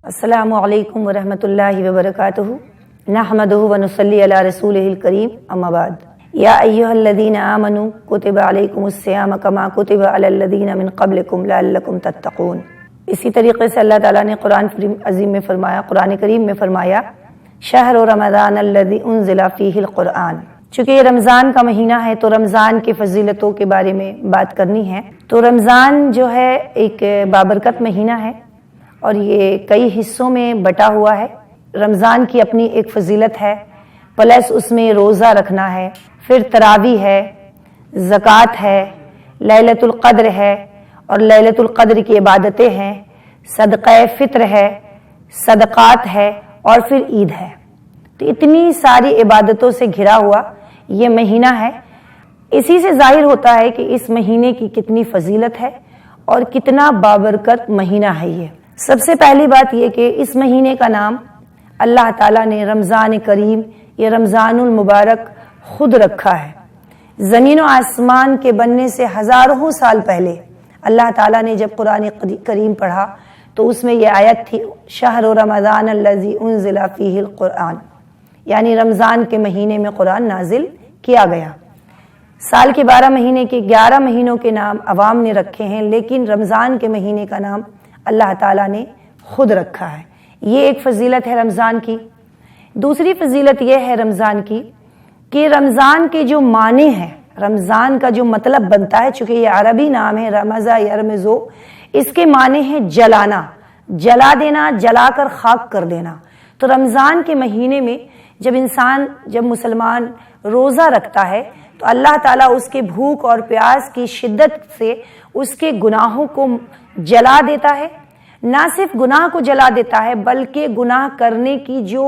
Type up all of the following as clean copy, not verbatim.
السلام علیکم ورحمۃ اللہ وبرکاتہ نحمدہ ونصلی علی رسولہ الکریم اما بعد یا ایھا الذین آمنوا کتب علیکم الصیام کما کتب علی الذین من قبلکم لعلکم تتقون۔ اسی طریقے سے اللہ تعالیٰ نے قرآن عظیم میں فرمایا، قرآن کریم میں فرمایا شہر رمضان الذی انزل فیہ القرآن۔ چونکہ یہ رمضان کا مہینہ ہے تو رمضان کی فضیلتوں کے بارے میں بات کرنی ہے۔ تو رمضان جو ہے ایک بابرکت مہینہ ہے اور یہ کئی حصوں میں بٹا ہوا ہے۔ رمضان کی اپنی ایک فضیلت ہے، پلس اس میں روزہ رکھنا ہے، پھر تراویح ہے، زکوٰۃ ہے، لیلۃ القدر ہے اور لیلۃ القدر کی عبادتیں ہیں، صدقہ فطر ہے، صدقات ہے اور پھر عید ہے۔ تو اتنی ساری عبادتوں سے گھرا ہوا یہ مہینہ ہے۔ اسی سے ظاہر ہوتا ہے کہ اس مہینے کی کتنی فضیلت ہے اور کتنا بابرکت مہینہ ہے یہ۔ سب سے پہلی بات یہ کہ اس مہینے کا نام اللہ تعالیٰ نے رمضان کریم، یہ رمضان المبارک خود رکھا ہے۔ زمین و آسمان کے بننے سے ہزاروں سال پہلے اللہ تعالیٰ نے جب قرآن کریم پڑھا تو اس میں یہ آیت تھی شہر رمضان الذی انزل فیہ القرآن، یعنی رمضان کے مہینے میں قرآن نازل کیا گیا۔ سال کے 12 مہینے کے 11 مہینوں کے نام عوام نے رکھے ہیں، لیکن رمضان کے مہینے کا نام اللہ تعالیٰ نے خود رکھا ہے۔ یہ ایک فضیلت ہے رمضان کی۔ دوسری فضیلت یہ ہے رمضان کی کہ رمضان کے جو معنی ہیں، رمضان کا جو مطلب بنتا ہے، چونکہ یہ عربی نام ہے رمضا یرمزو، اس کے معنی ہے جلانا، جلا دینا، جلا کر خاک کر دینا۔ تو رمضان کے مہینے میں جب مسلمان روزہ رکھتا ہے تو اللہ تعالیٰ اس کے بھوک اور پیاس کی شدت سے اس کے گناہوں کو جلا دیتا ہے۔ نہ صرف گناہ کو جلا دیتا ہے بلکہ گناہ کرنے کی جو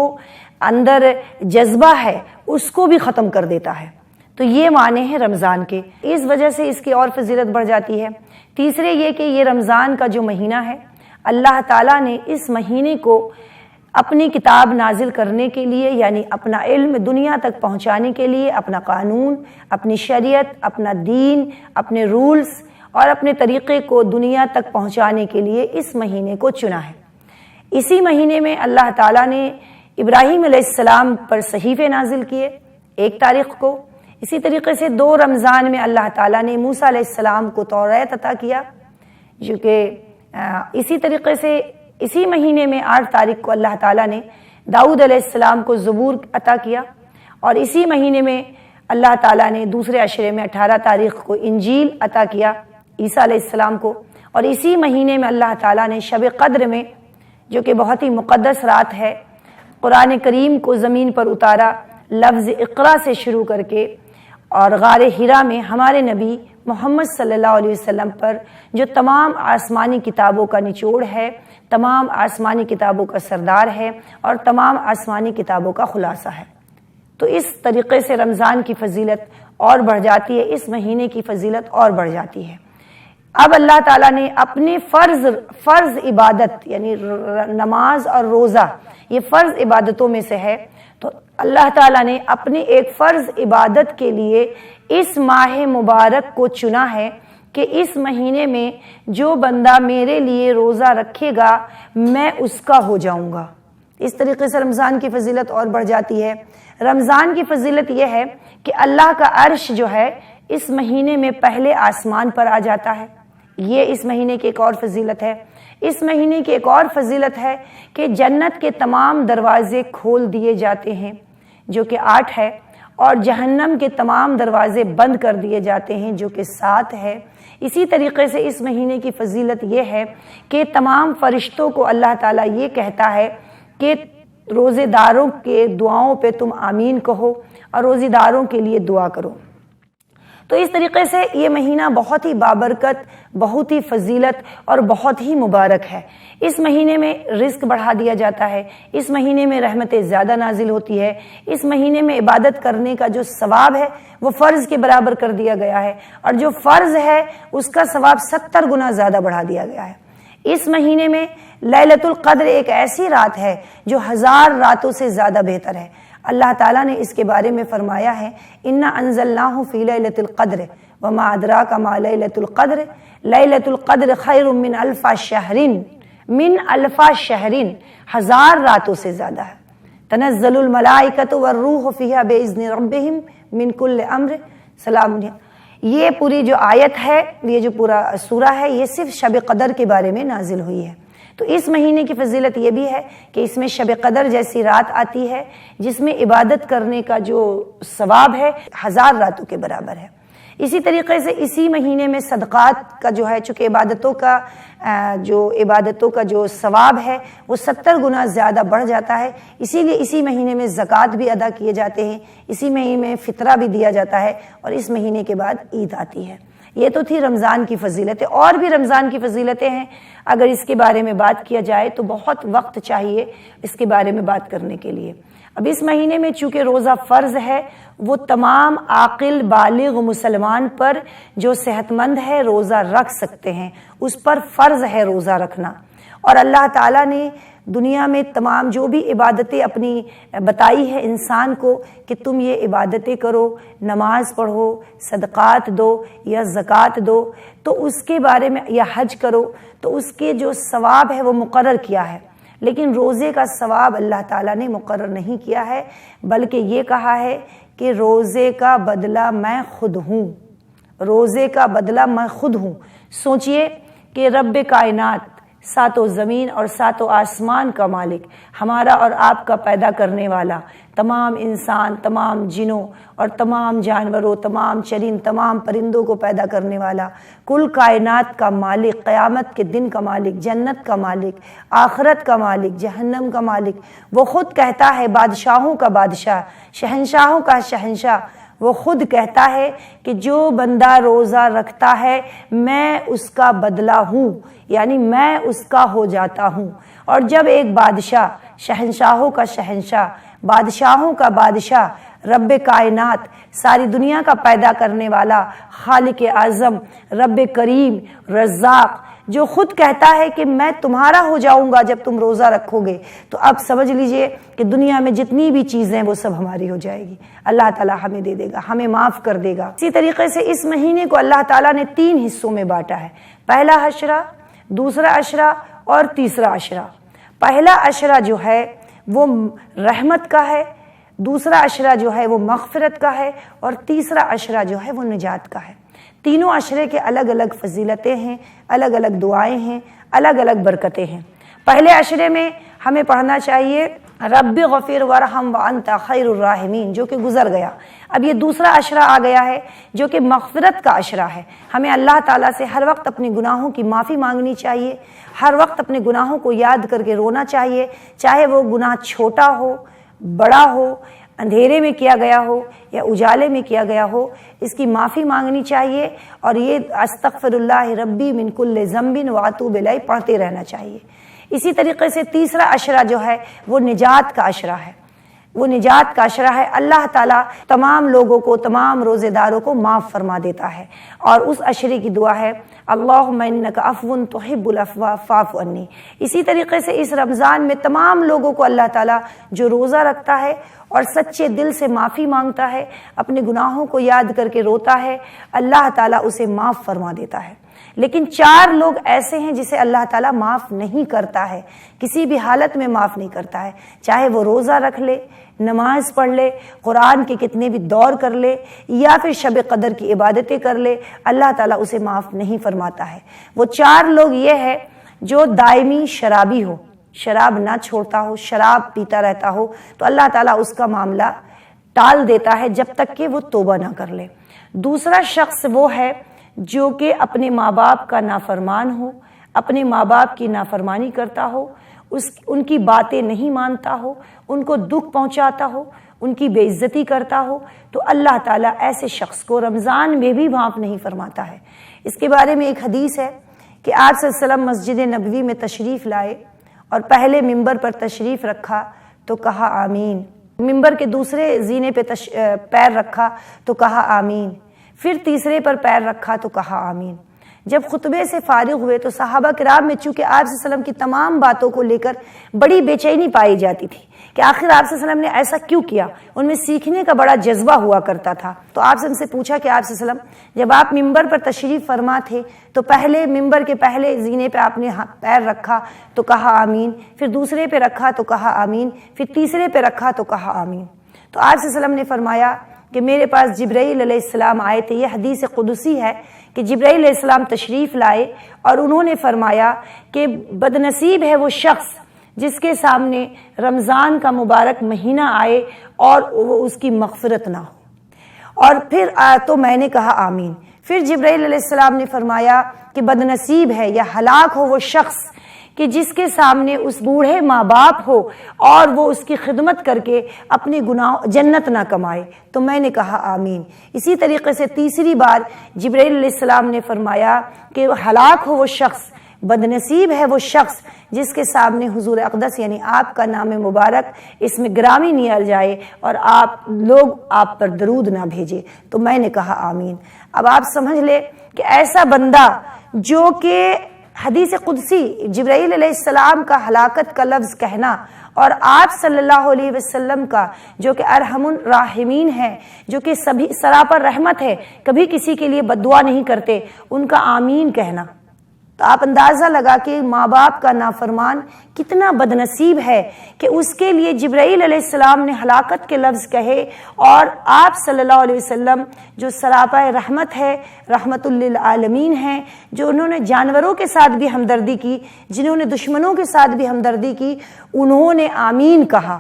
اندر جذبہ ہے اس کو بھی ختم کر دیتا ہے۔ تو یہ معنی ہے رمضان کے، اس وجہ سے اس کی اور فضیلت بڑھ جاتی ہے۔ تیسرے یہ کہ یہ رمضان کا جو مہینہ ہے، اللہ تعالیٰ نے اس مہینے کو اپنی کتاب نازل کرنے کے لیے، یعنی اپنا علم دنیا تک پہنچانے کے لیے، اپنا قانون، اپنی شریعت، اپنا دین، اپنے رولز اور اپنے طریقے کو دنیا تک پہنچانے کے لیے اس مہینے کو چنا ہے۔ اسی مہینے میں اللہ تعالیٰ نے ابراہیم علیہ السلام پر صحیفے نازل کیے 1 تاریخ کو۔ اسی طریقے سے 2 رمضان میں اللہ تعالیٰ نے موسیٰ علیہ السلام کو توریت عطا کیا، جو کہ اسی طریقے سے اسی مہینے میں 8 تاریخ کو اللہ تعالیٰ نے داؤد علیہ السلام کو زبور عطا کیا، اور اسی مہینے میں اللہ تعالیٰ نے دوسرے عشرے میں 18 تاریخ کو انجیل عطا کیا عیسیٰ علیہ السلام کو، اور اسی مہینے میں اللہ تعالیٰ نے شب قدر میں، جو کہ بہت ہی مقدس رات ہے، قرآن کریم کو زمین پر اتارا، لفظ اقرا سے شروع کر کے، اور غار حرا میں ہمارے نبی محمد صلی اللہ علیہ وسلم پر جو تمام آسمانی کتابوں کا نچوڑ ہے، تمام آسمانی کتابوں کا سردار ہے اور تمام آسمانی کتابوں کا خلاصہ ہے۔ تو اس طریقے سے رمضان کی فضیلت اور بڑھ جاتی ہے، اس مہینے کی فضیلت اور بڑھ جاتی ہے۔ اب اللہ تعالیٰ نے اپنے فرض عبادت، یعنی نماز اور روزہ، یہ فرض عبادتوں میں سے ہے، تو اللہ تعالیٰ نے اپنی ایک فرض عبادت کے لیے اس ماہ مبارک کو چنا ہے کہ اس مہینے میں جو بندہ میرے لیے روزہ رکھے گا میں اس کا ہو جاؤں گا۔ اس طریقے سے رمضان کی فضیلت اور بڑھ جاتی ہے۔ رمضان کی فضیلت یہ ہے کہ اللہ کا عرش جو ہے اس مہینے میں پہلے آسمان پر آ جاتا ہے، یہ اس مہینے کی ایک اور فضیلت ہے۔ اس مہینے کی ایک اور فضیلت ہے کہ جنت کے تمام دروازے کھول دیے جاتے ہیں، جو کہ 8 ہے، اور جہنم کے تمام دروازے بند کر دیے جاتے ہیں، جو کہ 7 ہے۔ اسی طریقے سے اس مہینے کی فضیلت یہ ہے کہ تمام فرشتوں کو اللہ تعالیٰ یہ کہتا ہے کہ روزے داروں کے دعاؤں پہ تم آمین کہو اور روزے داروں کے لیے دعا کرو۔ تو اس طریقے سے یہ مہینہ بہت ہی بابرکت، بہت ہی فضیلت اور بہت ہی مبارک ہے۔ اس مہینے میں رزق بڑھا دیا جاتا ہے، اس مہینے میں رحمتیں زیادہ نازل ہوتی ہے، اس مہینے میں عبادت کرنے کا جو ثواب ہے وہ فرض کے برابر کر دیا گیا ہے، اور جو فرض ہے اس کا ثواب 70 گنا زیادہ بڑھا دیا گیا ہے۔ اس مہینے میں لیلۃ القدر ایک ایسی رات ہے جو 1000 راتوں سے زیادہ بہتر ہے۔ اللہ تعالیٰ نے اس کے بارے میں فرمایا ہے انا انزلناہ فی لیلۃ القدر وما ادراک ما لیلۃ القدر لیلۃ القدر خیر من الف شہر من الفا شہرن، 1000 راتوں سے زیادہ ہے۔ تنزل الملائکۃ والروح فیہا باذن ربہم من کل امر سلام۔ یہ پوری جو آیت ہے، یہ جو پورا سورہ ہے، یہ صرف شب قدر کے بارے میں نازل ہوئی ہے۔ تو اس مہینے کی فضیلت یہ بھی ہے کہ اس میں شب قدر جیسی رات آتی ہے جس میں عبادت کرنے کا جو ثواب ہے 1000 راتوں کے برابر ہے۔ اسی طریقے سے اسی مہینے میں صدقات کا جو ہے، چونکہ عبادتوں کا جو ثواب ہے وہ 70 گنا زیادہ بڑھ جاتا ہے، اسی لیے اسی مہینے میں زکوٰۃ بھی ادا کیے جاتے ہیں، اسی مہینے میں فطرہ بھی دیا جاتا ہے، اور اس مہینے کے بعد عید آتی ہے۔ یہ تو تھی رمضان کی فضیلتیں، اور بھی رمضان کی فضیلتیں ہیں، اگر اس کے بارے میں بات کیا جائے تو بہت وقت چاہیے اس کے بارے میں بات کرنے کے لیے۔ اب اس مہینے میں چونکہ روزہ فرض ہے، وہ تمام عاقل بالغ مسلمان پر جو صحت مند ہے روزہ رکھ سکتے ہیں، اس پر فرض ہے روزہ رکھنا۔ اور اللہ تعالیٰ نے دنیا میں تمام جو بھی عبادتیں اپنی بتائی ہے انسان کو کہ تم یہ عبادتیں کرو، نماز پڑھو، صدقات دو یا زکوٰۃ دو، تو اس کے بارے میں، یا حج کرو، تو اس کے جو ثواب ہے وہ مقرر کیا ہے۔ لیکن روزے کا ثواب اللہ تعالیٰ نے مقرر نہیں کیا ہے، بلکہ یہ کہا ہے کہ روزے کا بدلہ میں خود ہوں، روزے کا بدلہ میں خود ہوں۔ سوچئے کہ رب کائنات، ساتوں زمین اور ساتوں آسمان کا مالک، ہمارا اور آپ کا پیدا کرنے والا، تمام انسان، تمام جنوں اور تمام جانوروں، تمام چرند، تمام پرندوں کو پیدا کرنے والا، کل کائنات کا مالک، قیامت کے دن کا مالک، جنت کا مالک، آخرت کا مالک، جہنم کا مالک، وہ خود کہتا ہے بادشاہوں کا بادشاہ، شہنشاہوں کا شہنشاہ، وہ خود کہتا ہے کہ جو بندہ روزہ رکھتا ہے میں اس کا بدلہ ہوں، یعنی میں اس کا ہو جاتا ہوں۔ اور جب ایک بادشاہ، شہنشاہوں کا شہنشاہ، بادشاہوں کا بادشاہ، رب کائنات، ساری دنیا کا پیدا کرنے والا، خالق اعظم، رب کریم، رزاق، جو خود کہتا ہے کہ میں تمہارا ہو جاؤں گا جب تم روزہ رکھو گے، تو اب سمجھ لیجئے کہ دنیا میں جتنی بھی چیزیں وہ سب ہماری ہو جائے گی، اللہ تعالیٰ ہمیں دے دے گا، ہمیں معاف کر دے گا۔ اسی طریقے سے اس مہینے کو اللہ تعالیٰ نے 3 حصوں میں بانٹا ہے، پہلا عشرہ، دوسرا عشرہ اور تیسرا عشرہ۔ پہلا عشرہ جو ہے وہ رحمت کا ہے، دوسرا عشرہ جو ہے وہ مغفرت کا ہے، اور تیسرا عشرہ جو ہے وہ نجات کا ہے۔ تینوں عشرے کے الگ الگ فضیلتیں ہیں، الگ الگ دعائیں ہیں، الگ الگ برکتیں ہیں۔ پہلے عشرے میں ہمیں پڑھنا چاہیے رب غفر ورحم وانت خیر الراحمین، جو کہ گزر گیا۔ اب یہ دوسرا عشرہ آ گیا ہے جو کہ مغفرت کا عشرہ ہے۔ ہمیں اللہ تعالیٰ سے ہر وقت اپنے گناہوں کی معافی مانگنی چاہیے، ہر وقت اپنے گناہوں کو یاد کر کے رونا چاہیے، چاہے وہ گناہ چھوٹا ہو، بڑا ہو، اندھیرے میں کیا گیا ہو یا اجالے میں کیا گیا ہو، اس کی معافی مانگنی چاہیے، اور یہ استغفر اللہ ربی من کل ذنب واتوب الیہ پڑھتے رہنا چاہیے۔ اسی طریقے سے تیسرا عشرہ جو ہے وہ نجات کا عشرہ ہے، وہ نجات کا عشرہ ہے۔ اللہ تعالیٰ تمام لوگوں کو، تمام روزے داروں کو معاف فرما دیتا ہے، اور اس عشرے کی دعا ہے اللہم انک عفو تحب العفو فاعف عنی۔ اسی طریقے سے اس رمضان میں تمام لوگوں کو اللہ تعالیٰ جو روزہ رکھتا ہے اور سچے دل سے معافی مانگتا ہے، اپنے گناہوں کو یاد کر کے روتا ہے، اللہ تعالیٰ اسے معاف فرما دیتا ہے۔ لیکن 4 لوگ ایسے ہیں جسے اللہ تعالیٰ معاف نہیں کرتا ہے، کسی بھی حالت میں معاف نہیں کرتا ہے، چاہے وہ روزہ رکھ لے، نماز پڑھ لے، قرآن کے کتنے بھی دور کر لے، یا پھر شب قدر کی عبادتیں کر لے، اللہ تعالیٰ اسے معاف نہیں فرماتا ہے۔ وہ 4 لوگ یہ ہے جو دائمی شرابی ہو، شراب نہ چھوڑتا ہو، شراب پیتا رہتا ہو، تو اللہ تعالیٰ اس کا معاملہ ٹال دیتا ہے جب تک کہ وہ توبہ نہ کر لے۔ دوسرا شخص وہ ہے جو کہ اپنے ماں باپ کا نافرمان ہو، اپنے ماں باپ کی نافرمانی کرتا ہو، ان کی باتیں نہیں مانتا ہو، ان کو دکھ پہنچاتا ہو، ان کی بے عزتی کرتا ہو، تو اللہ تعالیٰ ایسے شخص کو رمضان میں بھی معاف نہیں فرماتا ہے۔ اس کے بارے میں ایک حدیث ہے کہ آپ صلی اللہ علیہ وسلم مسجد نبوی میں تشریف لائے اور پہلے ممبر پر تشریف رکھا تو کہا آمین، ممبر کے دوسرے زینے پہ پیر رکھا تو کہا آمین، پھر تیسرے پر پیر رکھا تو کہا آمین۔ جب خطبے سے فارغ ہوئے تو صحابہ کرام میں چونکہ آپ صلی اللہ علیہ وسلم کی تمام باتوں کو لے کر بڑی بے چینی پائی جاتی تھی کہ آخر آپ صلی اللہ علیہ وسلم نے ایسا کیوں کیا، ان میں سیکھنے کا بڑا جذبہ ہوا کرتا تھا۔ تو آپ سے پوچھا کہ آپ صلی اللہ علیہ وسلم جب آپ ممبر پر تشریف فرما تھے تو پہلے ممبر کے پہلے زینے پہ آپ نے پیر رکھا تو کہا آمین، پھر دوسرے پہ رکھا تو کہا آمین، پھر تیسرے پہ رکھا تو کہا آمین۔ تو آپ صلی اللہ علیہ وسلم نے فرمایا کہ میرے پاس جبرائیل علیہ السلام آئے تھے، یہ حدیث قدسی ہے کہ جبرائیل علیہ السلام تشریف لائے اور انہوں نے فرمایا کہ بدنصیب ہے وہ شخص جس کے سامنے رمضان کا مبارک مہینہ آئے اور وہ اس کی مغفرت نہ ہو، اور پھر تو میں نے کہا آمین۔ پھر جبرائیل علیہ السلام نے فرمایا کہ بدنصیب ہے یا ہلاک ہو وہ شخص کہ جس کے سامنے اس بوڑھے ماں باپ ہو اور وہ اس کی خدمت کر کے اپنے گناہ جنت نہ کمائے، تو میں نے کہا آمین۔ اسی طریقے سے تیسری بار جبرائیل علیہ السلام نے فرمایا کہ ہلاک ہو وہ شخص، بدنصیب ہے وہ شخص جس کے سامنے حضور اقدس یعنی آپ کا نام مبارک اس میں گرامی نہیں جائے اور لوگ آپ پر درود نہ بھیجے، تو میں نے کہا آمین۔ اب آپ سمجھ لے کہ ایسا بندہ جو کہ حدیث قدسی جبرائیل علیہ السلام کا ہلاکت کا لفظ کہنا اور آپ صلی اللہ علیہ وسلم کا جو کہ ارحم الراحمین ہے، جو کہ سبھی سراپر رحمت ہے، کبھی کسی کے لیے بد دعا نہیں کرتے، ان کا آمین کہنا، تو آپ اندازہ لگا کہ ماں باپ کا نافرمان کتنا بدنصیب ہے کہ اس کے لیے جبرائیل علیہ السلام نے ہلاکت کے لفظ کہے اور آپ صلی اللہ علیہ وسلم جو سراپا رحمت ہے، رحمت للعالمین ہیں، جو انہوں نے جانوروں کے ساتھ بھی ہمدردی کی، جنہوں نے دشمنوں کے ساتھ بھی ہمدردی کی، انہوں نے آمین کہا۔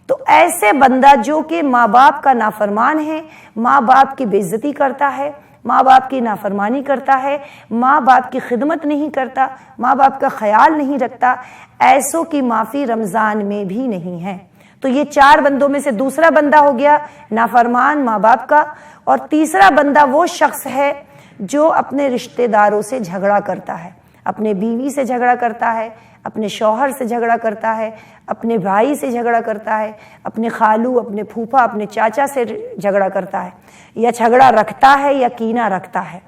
تو ایسے بندہ جو کہ ماں باپ کا نافرمان ہے، ماں باپ کی بے عزتی کرتا ہے، ماں باپ کی نافرمانی کرتا ہے، ماں باپ کی خدمت نہیں کرتا، ماں باپ کا خیال نہیں رکھتا، ایسوں کی معافی رمضان میں بھی نہیں ہے۔ تو یہ چار بندوں میں سے دوسرا بندہ ہو گیا نافرمان ماں باپ کا، اور تیسرا بندہ وہ شخص ہے جو اپنے رشتہ داروں سے جھگڑا کرتا ہے، اپنے بیوی سے جھگڑا کرتا ہے، اپنے شوہر سے جھگڑا کرتا ہے، اپنے بھائی سے جھگڑا کرتا ہے، اپنے خالو، اپنے پھوپھا، اپنے چاچا سے جھگڑا کرتا ہے، یا جھگڑا رکھتا ہے یا کینہ رکھتا ہے،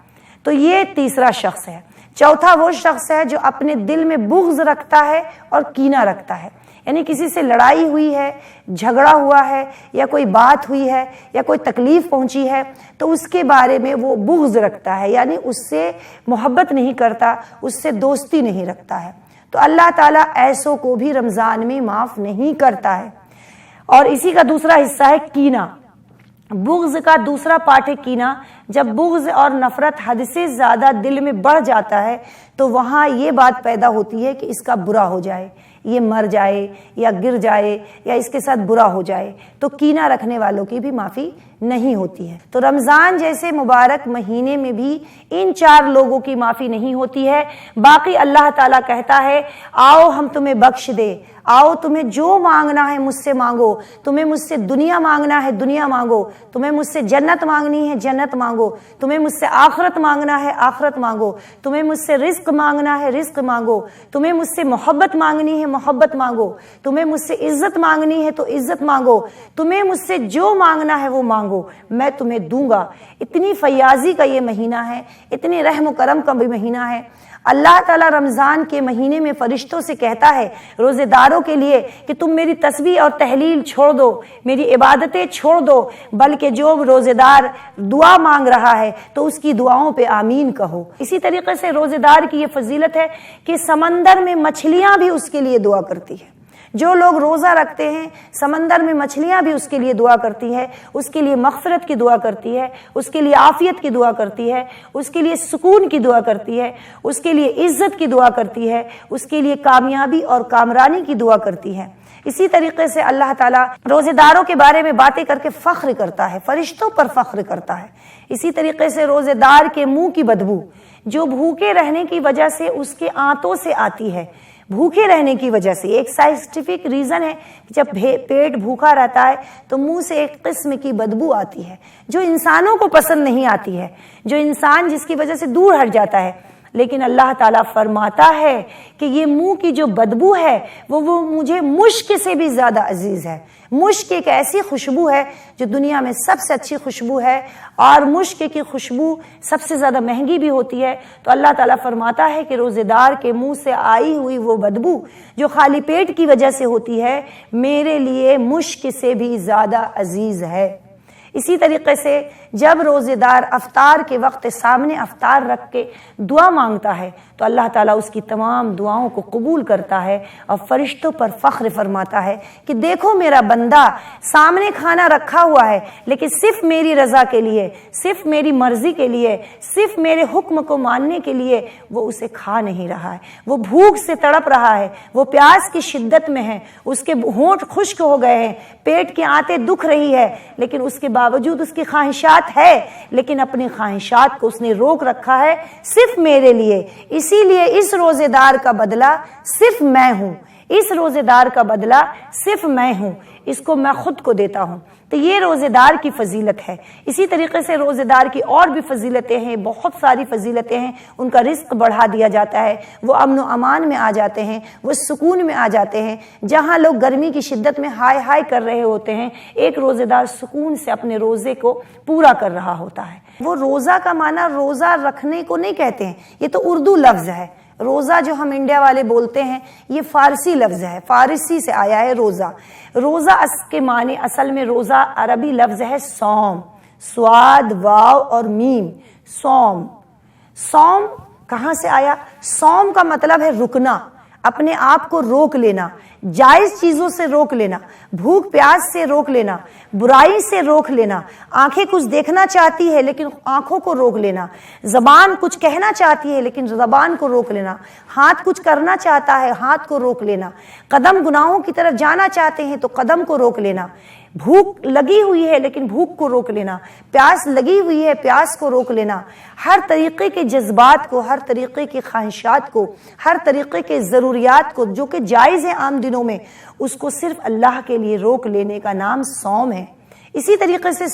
تو یہ تیسرا شخص ہے۔ چوتھا وہ شخص ہے جو اپنے دل میں بغض رکھتا ہے اور کینہ رکھتا ہے، یعنی کسی سے لڑائی ہوئی ہے، جھگڑا ہوا ہے، یا کوئی بات ہوئی ہے، یا کوئی تکلیف پہنچی ہے، تو اس کے بارے میں وہ بغض رکھتا ہے، یعنی اس سے محبت نہیں کرتا، اس سے دوستی نہیں رکھتا ہے، تو اللہ تعالیٰ ایسوں کو بھی رمضان میں معاف نہیں کرتا ہے۔ اور اسی کا دوسرا حصہ ہے کینہ۔ بغض کا دوسرا پارٹ ہے کینہ۔ جب بغض اور نفرت حد سے زیادہ دل میں بڑھ جاتا ہے تو وہاں یہ بات پیدا ہوتی ہے کہ اس کا برا ہو جائے، یہ مر جائے یا گر جائے یا اس کے ساتھ برا ہو جائے، تو کینہ رکھنے والوں کی بھی معافی نہیں ہوتی ہے۔ تو رمضان جیسے مبارک مہینے میں بھی ان چار لوگوں کی معافی نہیں ہوتی ہے۔ باقی اللہ تعالیٰ کہتا ہے آؤ ہم تمہیں بخش دے، آؤ تمہیں جو مانگنا ہے مجھ سے مانگو، تمہیں مجھ سے دنیا مانگنا ہے دنیا مانگو، تمہیں مجھ سے جنت مانگنی ہے جنت مانگو، تمہیں مجھ سے آخرت مانگنا ہے آخرت مانگو، تمہیں مجھ سے رزق مانگنا ہے رزق مانگو، تمہیں مجھ سے محبت مانگنی ہے محبت مانگو، تمہیں مجھ سے عزت مانگنی ہے تو عزت مانگو، تمہیں مجھ سے جو مانگنا ہے وہ مانگو، میں تمہیں دوں گا۔ اتنی فیاضی کا یہ مہینہ ہے، اتنی رحم و کرم کا بھی مہینہ ہے۔ اللہ تعالیٰ رمضان کے مہینے میں فرشتوں سے کہتا ہے روزے داروں کے لیے کہ تم میری تسبیح اور تحلیل چھوڑ دو، میری عبادتیں چھوڑ دو، بلکہ جو روزے دار دعا مانگ رہا ہے تو اس کی دعاؤں پہ آمین کہو۔ اسی طریقے سے روزے دار کی یہ فضیلت ہے کہ سمندر میں مچھلیاں بھی اس کے لیے دعا کرتی ہیں۔ جو لوگ روزہ رکھتے ہیں سمندر میں مچھلیاں بھی اس کے لیے دعا کرتی ہے، اس کے لیے مغفرت کی دعا کرتی ہے، اس کے لیے عافیت کی دعا کرتی ہے، اس کے لیے سکون کی دعا کرتی ہے، اس کے لیے عزت کی دعا کرتی ہے، اس کے لیے کامیابی اور کامرانی کی دعا کرتی ہے۔ اسی طریقے سے اللہ تعالیٰ روزے داروں کے بارے میں باتیں کر کے فخر کرتا ہے، فرشتوں پر فخر کرتا ہے۔ اسی طریقے سے روزے دار کے منہ کی بدبو جو بھوکے رہنے کی وجہ سے اس کے آنتوں سے آتی ہے، بھوکے رہنے کی وجہ سے ایک سائنٹیفک ریزن ہے کہ جب پیٹ بھوکا رہتا ہے تو منہ سے ایک قسم کی بدبو آتی ہے جو انسانوں کو پسند نہیں آتی ہے، جو انسان جس کی وجہ سے دور ہٹ جاتا ہے۔ لیکن اللہ تعالیٰ فرماتا ہے کہ یہ منہ کی جو بدبو ہے وہ مجھے مشک سے بھی زیادہ عزیز ہے۔ مشک ایک ایسی خوشبو ہے جو دنیا میں سب سے اچھی خوشبو ہے، اور مشک کی خوشبو سب سے زیادہ مہنگی بھی ہوتی ہے۔ تو اللہ تعالیٰ فرماتا ہے کہ روزے دار کے منہ سے آئی ہوئی وہ بدبو جو خالی پیٹ کی وجہ سے ہوتی ہے، میرے لیے مشک سے بھی زیادہ عزیز ہے۔ اسی طریقے سے جب روزے دار افطار کے وقت سامنے افطار رکھ کے دعا مانگتا ہے تو اللہ تعالیٰ اس کی تمام دعاؤں کو قبول کرتا ہے اور فرشتوں پر فخر فرماتا ہے کہ دیکھو میرا بندہ سامنے کھانا رکھا ہوا ہے، لیکن صرف میری رضا کے لیے، صرف میری مرضی کے لیے، صرف میرے حکم کو ماننے کے لیے وہ اسے کھا نہیں رہا ہے، وہ بھوک سے تڑپ رہا ہے، وہ پیاس کی شدت میں ہے، اس کے ہونٹ خشک ہو گئے ہیں، پیٹ کی آنتیں دکھ رہی ہے، لیکن اس کے باوجود اس کی خواہشات ہے، لیکن اپنی خواہشات کو اس نے روک رکھا ہے صرف میرے لیے۔ اسی لیے اس روزے دار کا بدلہ صرف میں ہوں، اس روزے دار کا بدلہ صرف میں ہوں، اس کو میں خود کو دیتا ہوں۔ تو یہ روزے دار کی فضیلت ہے۔ اسی طریقے سے روزے دار کی اور بھی فضیلتیں ہیں، بہت ساری فضیلتیں ہیں۔ ان کا رزق بڑھا دیا جاتا ہے، وہ امن و امان میں آ جاتے ہیں، وہ سکون میں آ جاتے ہیں۔ جہاں لوگ گرمی کی شدت میں ہائے ہائے کر رہے ہوتے ہیں، ایک روزے دار سکون سے اپنے روزے کو پورا کر رہا ہوتا ہے۔ وہ روزہ کا معنی روزہ رکھنے کو نہیں کہتے ہیں، یہ تو اردو لفظ ہے۔ روزہ جو ہم انڈیا والے بولتے ہیں یہ فارسی لفظ ہے، فارسی سے آیا ہے روزہ۔ روزہ کے معنی اصل میں روزہ عربی لفظ ہے صوم، صاد واو اور میم، صوم۔ صوم کہاں سے آیا؟ صوم کا مطلب ہے رکنا، اپنے آپ کو روک لینا، جائز چیزوں سے روک لینا، بھوک پیاس سے روک لینا، برائی سے روک لینا، آنکھیں کچھ دیکھنا چاہتی ہے لیکن آنکھوں کو روک لینا، زبان کچھ کہنا چاہتی ہے لیکن زبان کو روک لینا، ہاتھ کچھ کرنا چاہتا ہے ہاتھ کو روک لینا، قدم گناہوں کی طرف جانا چاہتے ہیں تو قدم کو روک لینا، بھوک لگی ہوئی ہے لیکن بھوک کو روک لینا، پیاس لگی ہوئی ہے پیاس کو روک لینا، ہر طریقے کے جذبات کو، ہر طریقے کی خواہشات کو، ہر طریقے کے ضروریات کو جو کہ جائز ہیں عام دنوں میں، اس کو صرف اللہ کے لیے روک لینے کا نام صوم ہے۔ اسی طریقے سے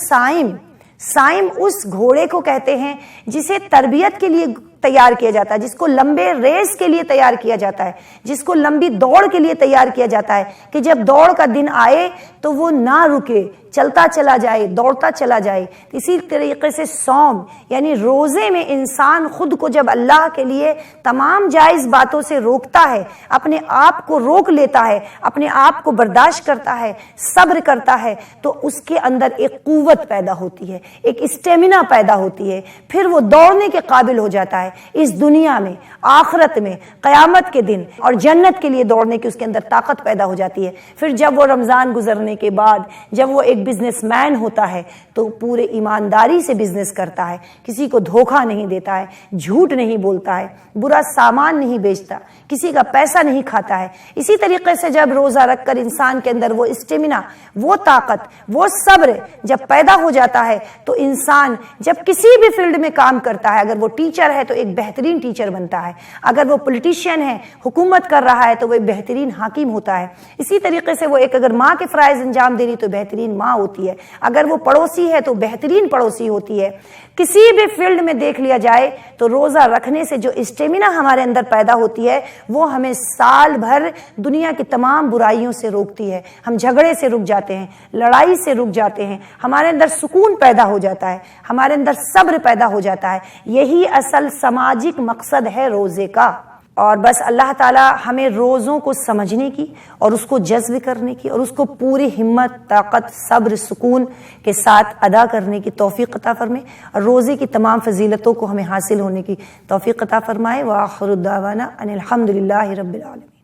صائم اس گھوڑے کو کہتے ہیں جسے تربیت کے لیے تیار کیا جاتا ہے، جس کو لمبے ریس کے لیے تیار کیا جاتا ہے، جس کو لمبی دوڑ کے لیے تیار کیا جاتا ہے کہ جب دوڑ کا دن آئے تو وہ نہ رکے، چلتا چلا جائے، دوڑتا چلا جائے۔ اسی طریقے سے صوم یعنی روزے میں انسان خود کو جب اللہ کے لیے تمام جائز باتوں سے روکتا ہے، اپنے آپ کو روک لیتا ہے، اپنے آپ کو برداشت کرتا ہے، صبر کرتا ہے، تو اس کے اندر ایک قوت پیدا ہوتی ہے، ایک اسٹیمنا پیدا ہوتی ہے، پھر وہ دوڑنے کے قابل ہو جاتا ہے اس دنیا میں، آخرت میں، قیامت کے دن اور جنت کے لیے دوڑنے کی اس کے اندر طاقت پیدا ہو جاتی ہے۔ پھر جب وہ رمضان گزرنے کے بعد جب وہ ایک بزنس مین ہوتا ہے تو پورے ایمانداری سے بزنس کرتا ہے، کسی کو دھوکہ نہیں دیتا ہے، جھوٹ نہیں بولتا ہے، برا سامان نہیں بیچتا، کسی کا پیسہ نہیں کھاتا ہے۔ اسی طریقے سے جب روزہ رکھ کر انسان کے اندر وہ اسٹیمنا، وہ طاقت، وہ صبر جب پیدا ہو جاتا ہے تو انسان جب کسی بھی فیلڈ میں کام کرتا ہے، اگر وہ ٹیچر ہے تو ایک بہترین ٹیچر بنتا ہے، اگر وہ پولیٹیشین ہے، حکومت کر رہا ہے تو وہ ایک بہترین حاکم ہوتا ہے۔ اسی طریقے سے وہ ایک اگر ماں کے فرائض انجام دے رہی تو بہترین ماں ہوتی ہے، اگر وہ پڑوسی ہے تو بہترین پڑوسی ہوتی ہے۔ کسی بھی فیلڈ میں دیکھ لیا جائے تو روزہ رکھنے سے جو اسٹیمنا ہمارے اندر پیدا ہوتی ہے وہ ہمیں سال بھر دنیا کی تمام برائیوں سے روکتی ہے۔ ہم جھگڑے سے رک جاتے ہیں، لڑائی سے رک جاتے ہیں، ہمارے اندر سکون پیدا ہو جاتا ہے، ہمارے اندر صبر پیدا ہو جاتا ہے۔ یہی اصل سماجک مقصد ہے روزے کا۔ اور بس اللہ تعالی ہمیں روزوں کو سمجھنے کی اور اس کو جذب کرنے کی اور اس کو پوری ہمت، طاقت، صبر، سکون کے ساتھ ادا کرنے کی توفیق عطا فرمائے، اور روزے کی تمام فضیلتوں کو ہمیں حاصل ہونے کی توفیق عطا فرمائے۔ وآخر دعوانا ان الحمد للہ رب العالمین۔